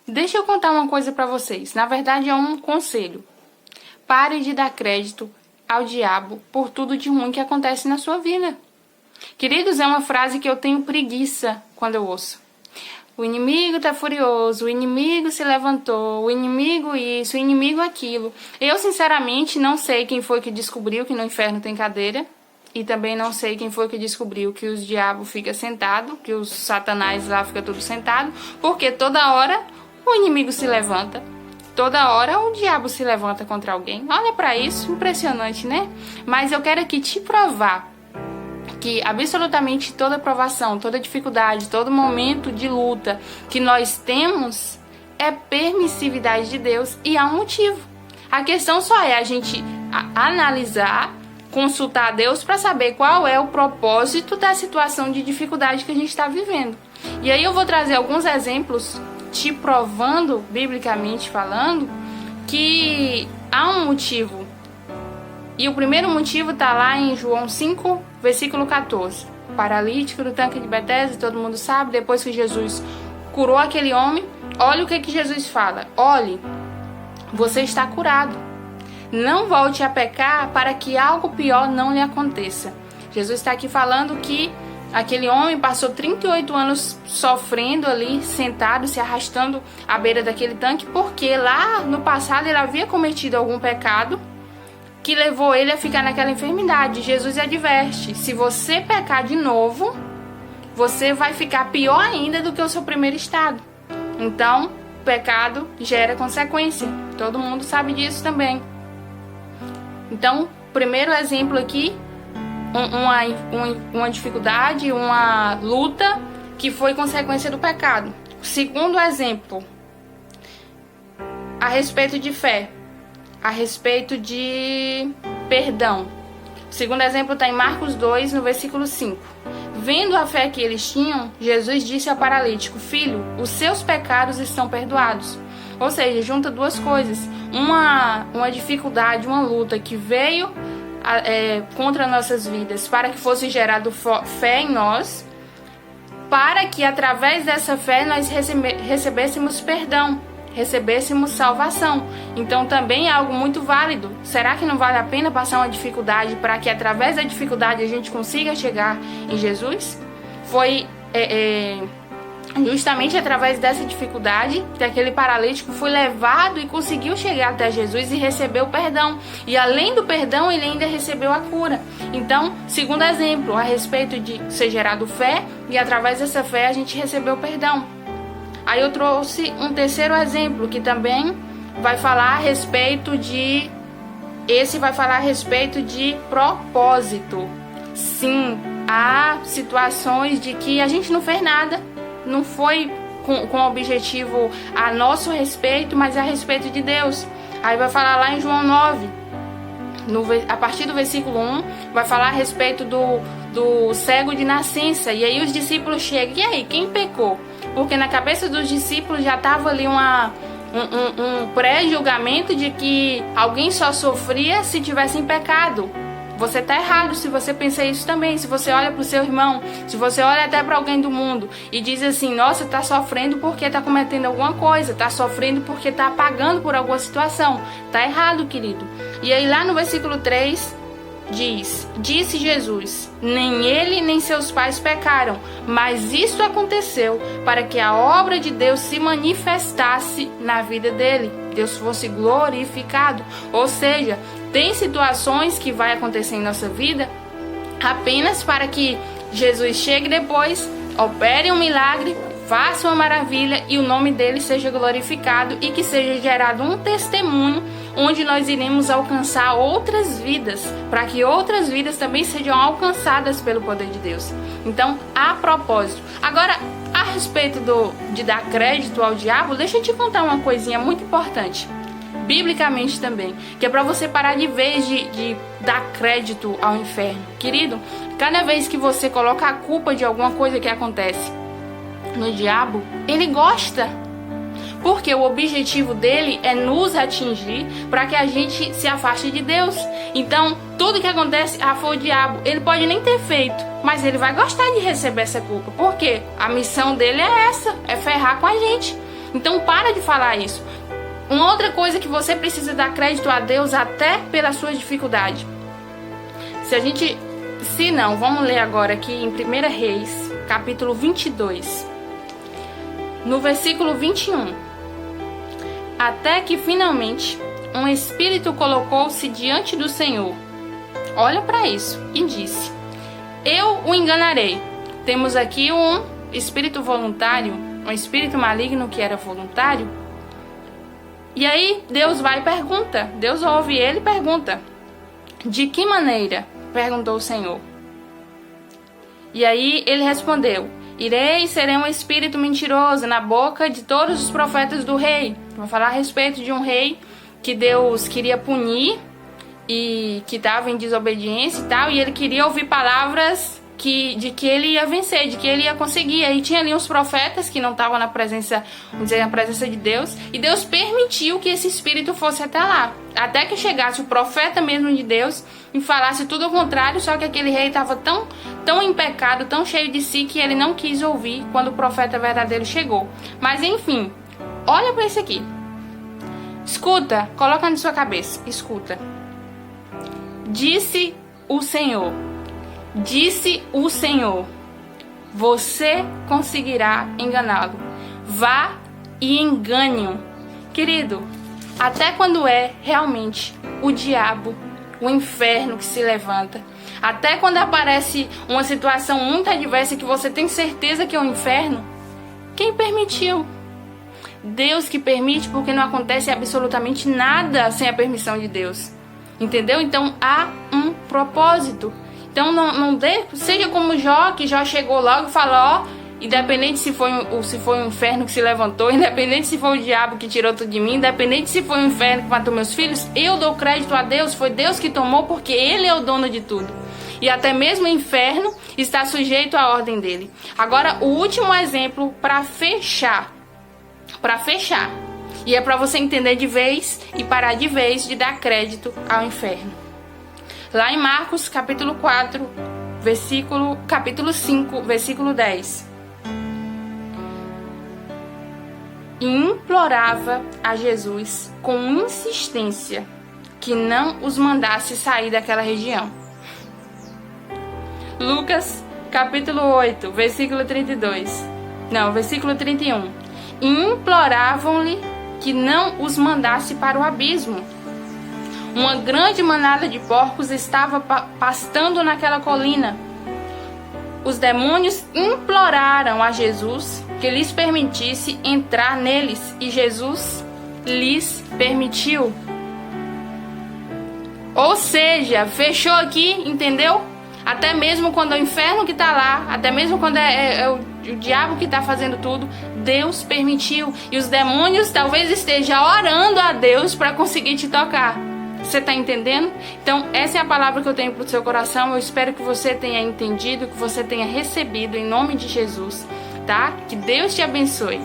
Deixa eu contar uma coisa para vocês. Na verdade, é um conselho. Pare de dar crédito ao diabo por tudo de ruim que acontece na sua vida. Queridos, é uma frase que eu tenho preguiça quando eu ouço. O inimigo tá furioso, o inimigo se levantou, o inimigo isso, o inimigo aquilo. Eu, sinceramente, não sei quem foi que descobriu que no inferno tem cadeira. E também não sei quem foi que descobriu que os diabos ficam sentados, que os satanás lá ficam tudo sentado, porque toda hora o inimigo se levanta. Toda hora o diabo se levanta contra alguém. Olha para isso, impressionante, né? Mas eu quero aqui te provar que absolutamente toda provação, toda dificuldade, todo momento de luta que nós temos é permissividade de Deus e há um motivo. A questão só é a gente analisar, consultar a Deus para saber qual é o propósito da situação de dificuldade que a gente está vivendo. E aí eu vou trazer alguns exemplos te provando, biblicamente falando, que há um motivo. E o primeiro motivo está lá em João 5, versículo 14. Paralítico do tanque de Betesda, todo mundo sabe, depois que Jesus curou aquele homem, olha o que Jesus fala. Olhe, você está curado. Não volte a pecar para que algo pior não lhe aconteça. Jesus está aqui falando que aquele homem passou 38 anos sofrendo ali, sentado, se arrastando à beira daquele tanque, porque lá no passado ele havia cometido algum pecado que levou ele a ficar naquela enfermidade. Jesus adverte, se você pecar de novo, você vai ficar pior ainda do que o seu primeiro estado. Então, pecado gera consequência. Todo mundo sabe disso também. Então, primeiro exemplo aqui, uma dificuldade, uma luta que foi consequência do pecado. Segundo exemplo, a respeito de fé, a respeito de perdão. O segundo exemplo está em Marcos 2, no versículo 5. Vendo a fé que eles tinham, Jesus disse ao paralítico, filho, os seus pecados estão perdoados. Ou seja, junta duas coisas. Uma dificuldade, uma luta que veio contra nossas vidas para que fosse gerado fé em nós, para que através dessa fé nós recebêssemos perdão, recebêssemos salvação. Então também é algo muito válido. Será que não vale a pena passar uma dificuldade para que através da dificuldade a gente consiga chegar em Jesus? Foi justamente através dessa dificuldade que aquele paralítico foi levado e conseguiu chegar até Jesus e recebeu o perdão. E além do perdão, ele ainda recebeu a cura. Então, segundo exemplo, a respeito de ser gerado fé, e através dessa fé a gente recebeu o perdão. Aí eu trouxe um terceiro exemplo, que também vai falar a respeito de... Esse vai falar a respeito de propósito. Sim, há situações de que a gente não fez nada, não foi com objetivo a nosso respeito, mas a respeito de Deus. Aí vai falar lá em João 9, a partir do versículo 1, vai falar a respeito do cego de nascença. E aí os discípulos chegam, e aí, quem pecou? Porque na cabeça dos discípulos já estava ali um pré-julgamento de que alguém só sofria se tivesse em pecado. Você está errado se você pensa isso também. Se você olha para o seu irmão, se você olha até para alguém do mundo e diz assim, nossa, está sofrendo porque está cometendo alguma coisa, está sofrendo porque está pagando por alguma situação. Está errado, querido. E aí lá no versículo 3 diz, disse Jesus, nem ele nem seus pais pecaram, mas isso aconteceu para que a obra de Deus se manifestasse na vida dele, Deus fosse glorificado. Ou seja, tem situações que vai acontecer em nossa vida apenas para que Jesus chegue depois, opere um milagre, faça uma maravilha e o nome dele seja glorificado e que seja gerado um testemunho onde nós iremos alcançar outras vidas, para que outras vidas também sejam alcançadas pelo poder de Deus. Então, a propósito. Agora, a respeito de dar crédito ao diabo, deixa eu te contar uma coisinha muito importante, biblicamente também, que é para você parar de vez de dar crédito ao inferno. Querido, cada vez que você coloca a culpa de alguma coisa que acontece no diabo, ele gosta. Porque o objetivo dele é nos atingir para que a gente se afaste de Deus. Então, tudo que acontece, foi o diabo. Ele pode nem ter feito, mas ele vai gostar de receber essa culpa. Porque a missão dele é essa, é ferrar com a gente. Então para de falar isso. Uma outra coisa que você precisa dar crédito a Deus até pela sua dificuldade. Se não, vamos ler agora aqui em 1 Reis, capítulo 22, no versículo 21. Até que finalmente um espírito colocou-se diante do Senhor. Olha para isso e disse: eu o enganarei. Temos aqui um espírito voluntário, um espírito maligno que era voluntário. E aí Deus vai e pergunta, Deus ouve ele e pergunta: de que maneira? Perguntou o Senhor. E aí ele respondeu: irei e serei um espírito mentiroso na boca de todos os profetas do rei. Vou falar a respeito de um rei que Deus queria punir e que estava em desobediência e tal, e ele queria ouvir palavras de que ele ia vencer, de que ele ia conseguir. Aí tinha ali uns profetas que não estavam na presença, vamos dizer, na presença de Deus, e Deus permitiu que esse espírito fosse até lá, até que chegasse o profeta mesmo de Deus e falasse tudo ao contrário. Só que aquele rei estava tão em pecado, tão cheio de si, que ele não quis ouvir quando o profeta verdadeiro chegou. Mas enfim, olha para isso aqui, escuta, coloca na sua cabeça, escuta. Disse o Senhor, você conseguirá enganá-lo. Vá e engane-o. Querido, até quando é realmente o diabo, o inferno que se levanta, até quando aparece uma situação muito adversa que você tem certeza que é o inferno, quem permitiu? Deus que permite, porque não acontece absolutamente nada sem a permissão de Deus. Entendeu? Então há um propósito. Então seja como Jó, que Jó chegou logo e falou: ó, independente se foi o inferno que se levantou, independente se foi o diabo que tirou tudo de mim, independente se foi o inferno que matou meus filhos, eu dou crédito a Deus, foi Deus que tomou, porque Ele é o dono de tudo. E até mesmo o inferno está sujeito à ordem dele. Agora, o último exemplo para fechar. E é para você entender de vez e parar de vez de dar crédito ao inferno. Lá em Marcos, capítulo 4, capítulo 5, versículo 10. E implorava a Jesus com insistência que não os mandasse sair daquela região. Lucas, capítulo 8, versículo 31. E imploravam-lhe que não os mandasse para o abismo. Uma grande manada de porcos estava pastando naquela colina. Os demônios imploraram a Jesus que lhes permitisse entrar neles, e Jesus lhes permitiu. Ou seja, fechou aqui, entendeu? Até mesmo quando é o inferno que está lá, até mesmo quando é o diabo que está fazendo tudo, Deus permitiu. E os demônios talvez estejam orando a Deus para conseguir te tocar. Você está entendendo? Então essa é a palavra que eu tenho para o seu coração. Eu espero que você tenha entendido, que você tenha recebido em nome de Jesus, tá? Que Deus te abençoe.